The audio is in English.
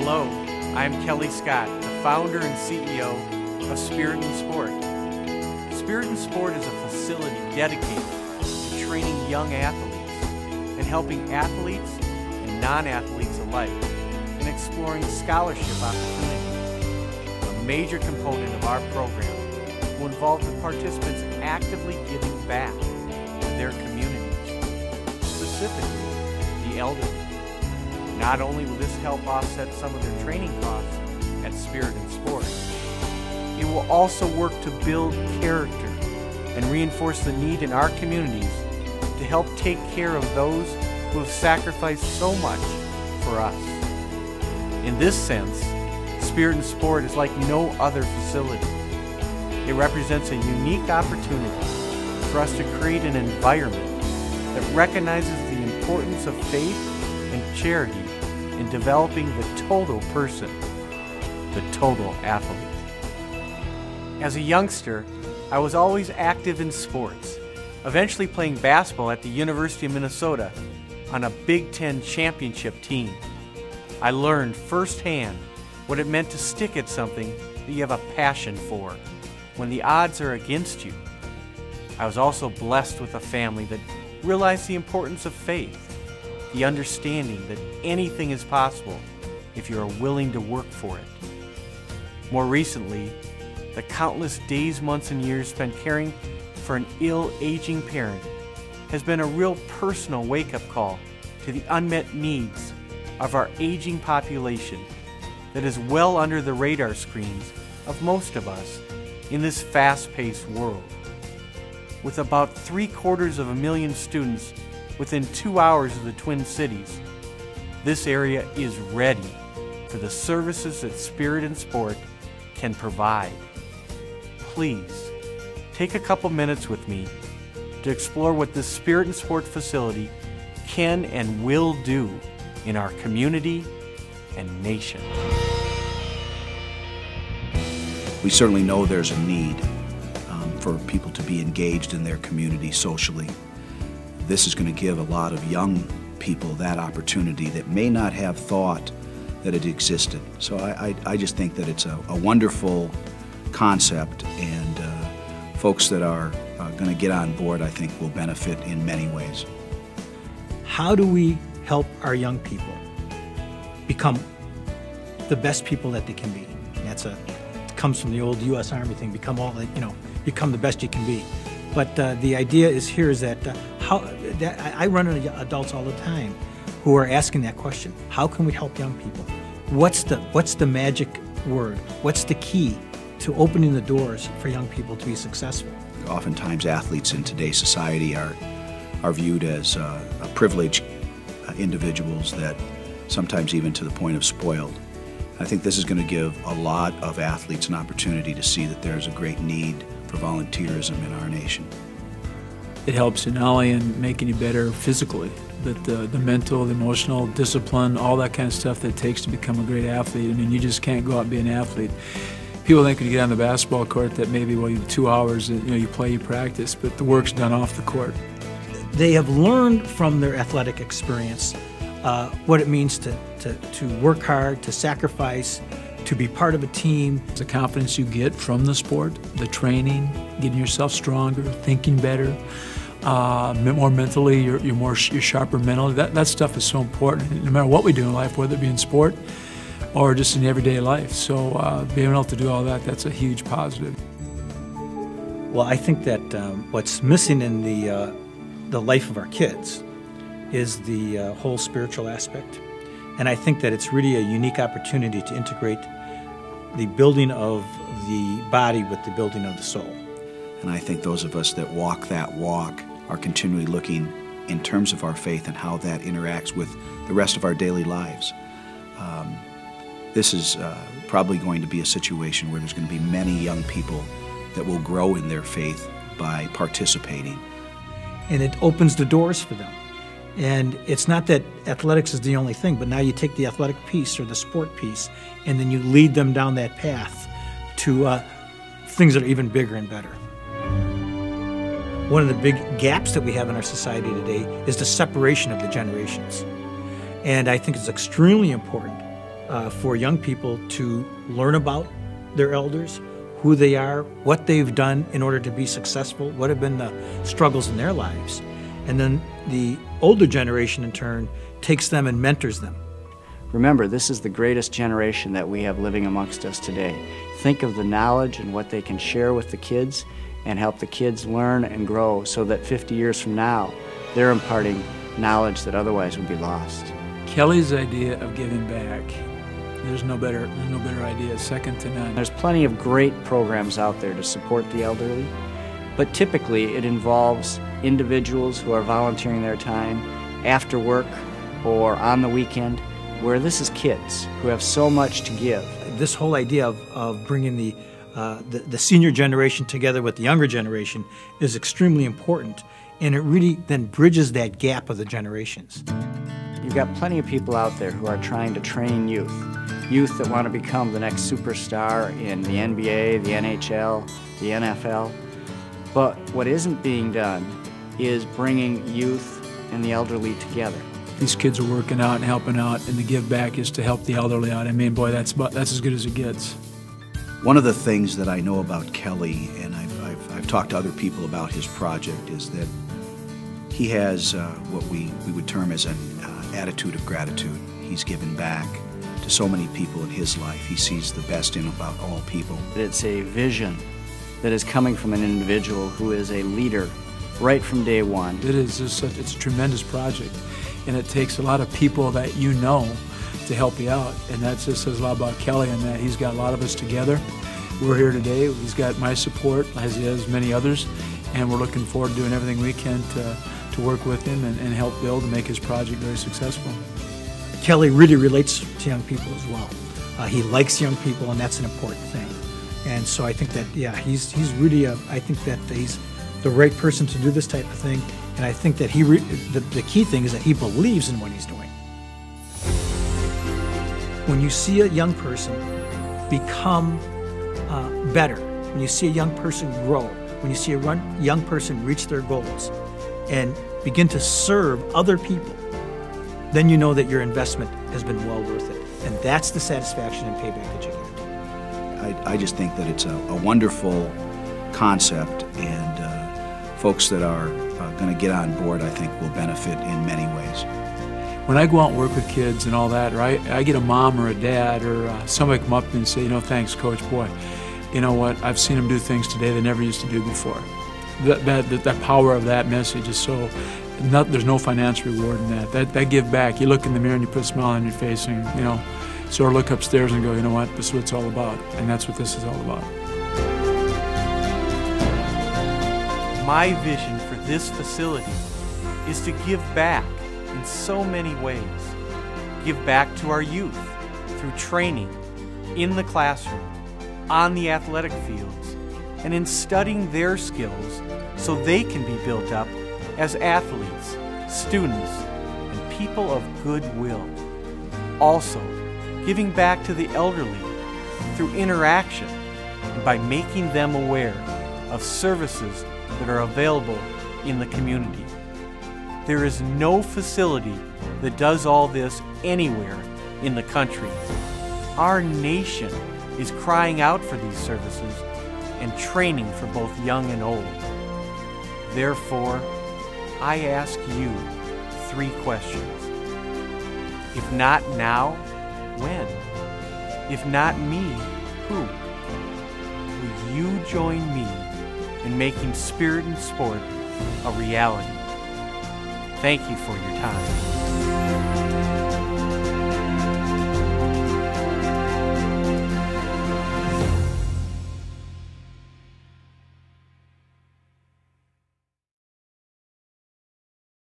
Hello, I'm Kelly Scott, the founder and CEO of Spirit in Sport. Spirit in Sport is a facility dedicated to training young athletes and helping athletes and non-athletes alike in exploring scholarship opportunities. A major component of our program will involve the participants actively giving back to their communities, specifically the elderly. Not only will this help offset some of their training costs at Spirit in Sport, it will also work to build character and reinforce the need in our communities to help take care of those who have sacrificed so much for us. In this sense, Spirit in Sport is like no other facility. It represents a unique opportunity for us to create an environment that recognizes the importance of faith and charity in developing the total person, the total athlete. As a youngster, I was always active in sports, eventually playing basketball at the University of Minnesota on a Big Ten championship team. I learned firsthand what it meant to stick at something that you have a passion for when the odds are against you. I was also blessed with a family that realized the importance of faith, the understanding that anything is possible if you are willing to work for it. More recently, the countless days, months, and years spent caring for an ill, aging parent has been a real personal wake-up call to the unmet needs of our aging population that is well under the radar screens of most of us in this fast-paced world. With about 750,000 students within 2 hours of the Twin Cities, this area is ready for the services that Spirit in Sport can provide. Please, take a couple minutes with me to explore what this Spirit in Sport facility can and will do in our community and nation. We certainly know there's a need for people to be engaged in their community socially. This is going to give a lot of young people that opportunity that may not have thought that it existed. So I just think that it's a wonderful concept, and folks that are going to get on board, I think, will benefit in many ways. How do we help our young people become the best people that they can be? And it comes from the old U.S. Army thing, become the best you can be. But the idea is that I run into adults all the time who are asking that question: how can we help young people? What's the magic word? What's the key to opening the doors for young people to be successful? Oftentimes, athletes in today's society are viewed as privileged individuals, that sometimes even to the point of spoiled. I think this is going to give a lot of athletes an opportunity to see that there's a great need for volunteerism in our nation. It helps you not only in making you better physically, but the mental, the emotional, discipline, all that kind of stuff that it takes to become a great athlete. I mean, you just can't go out and be an athlete. People think when you get on the basketball court that maybe, well, you have 2 hours, you play, you practice, but the work's done off the court. They have learned from their athletic experience what it means to work hard, to sacrifice, to be part of a team. The confidence you get from the sport, the training, getting yourself stronger, thinking better, more mentally, you're sharper mentally. That stuff is so important, no matter what we do in life, whether it be in sport or just in everyday life. So being able to do all that, that's a huge positive. Well, I think that what's missing in the life of our kids is the whole spiritual aspect. And I think that it's really a unique opportunity to integrate the building of the body with the building of the soul. And I think those of us that walk that walk are continually looking in terms of our faith and how that interacts with the rest of our daily lives. This is probably going to be a situation where there's going to be many young people that will grow in their faith by participating. And it opens the doors for them. And it's not that athletics is the only thing, but now you take the athletic piece or the sport piece, and then you lead them down that path to things that are even bigger and better. One of the big gaps that we have in our society today is the separation of the generations. And I think it's extremely important for young people to learn about their elders, who they are, what they've done in order to be successful, what have been the struggles in their lives. And then the older generation, in turn, takes them and mentors them. Remember, this is the greatest generation that we have living amongst us today. Think of the knowledge and what they can share with the kids and help the kids learn and grow so that 50 years from now, they're imparting knowledge that otherwise would be lost. Kelly's idea of giving back, there's no better idea, second to none. There's plenty of great programs out there to support the elderly, but typically it involves individuals who are volunteering their time after work or on the weekend, where this is kids who have so much to give. This whole idea of bringing the senior generation together with the younger generation is extremely important, and it really then bridges that gap of the generations. You've got plenty of people out there who are trying to train youth that want to become the next superstar in the NBA, the NHL, the NFL. But what isn't being done is bringing youth and the elderly together. These kids are working out and helping out, and the give back is to help the elderly out. I mean, boy, that's as good as it gets. One of the things that I know about Kelly, and I've talked to other people about his project, is that he has what we would term as an attitude of gratitude. He's given back to so many people in his life. He sees the best in about all people. It's a vision that is coming from an individual who is a leader right from day one. It is it's a tremendous project, and it takes a lot of people that you know to help you out, and that just says a lot about Kelly and that he's got a lot of us together. We're here today. He's got my support, as he has many others, and we're looking forward to doing everything we can to work with him and help build and make his project very successful. Kelly really relates to young people as well. He likes young people, and that's an important thing. And so I think that, yeah, he's really I think that he's the right person to do this type of thing. And I think that the key thing is that he believes in what he's doing. When you see a young person become better, when you see a young person grow, when you see a young person reach their goals and begin to serve other people, then you know that your investment has been well worth it. And that's the satisfaction and payback that you get. I just think that it's a wonderful concept, and folks that are going to get on board, I think, will benefit in many ways. When I go out and work with kids and all that, right, I get a mom or a dad or somebody come up to me and say, you know, thanks, Coach, boy, you know what, I've seen them do things today they never used to do before. That power of that message is so, there's no financial reward in that. That give back, you look in the mirror and you put a smile on your face and, you know, sort of look upstairs and go, you know what, this is what it's all about. And that's what this is all about. My vision for this facility is to give back in so many ways. Give back to our youth through training, in the classroom, on the athletic fields, and in studying their skills so they can be built up as athletes, students, and people of goodwill. Also, giving back to the elderly through interaction and by making them aware of services that are available in the community. There is no facility that does all this anywhere in the country. Our nation is crying out for these services and training for both young and old. Therefore, I ask you 3 questions. If not now, when? If not me, who? Will you join me in making Spirit and Sport a reality? Thank you for your time.